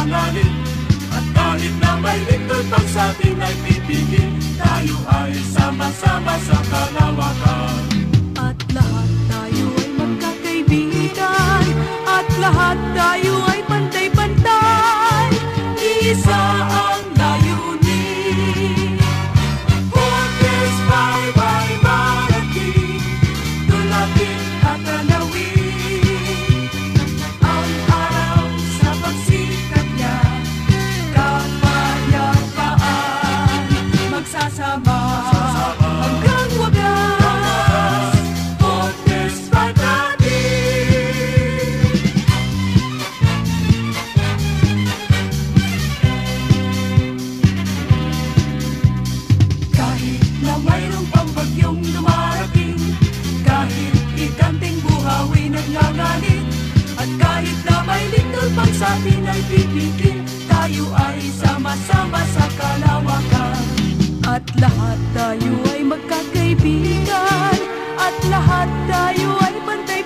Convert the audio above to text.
nagngangalit. At kahit na may lindol pang sa atin ay pipigil, tayo ay sama-sama sa kalawakan. At lahat tayo ay magkakaibigan, at lahat tayo ay pantay-pantay. Isa ang layunin. For this bye-bye marating, tulatin at tanawin Ang araw sa pagsikat niya, kapayapaan, magsasama hanggang wagas. For this fight natin. Kahit na mayroong pang bagyong dumarating, kahit ikanting buhawi nagngangalit, at kahit na may lindol pang sa atin ay pipigil, tayo ay sama-sama sa kalawakan. At lahat tayo ay magkakaibigan, at lahat tayo ay pantay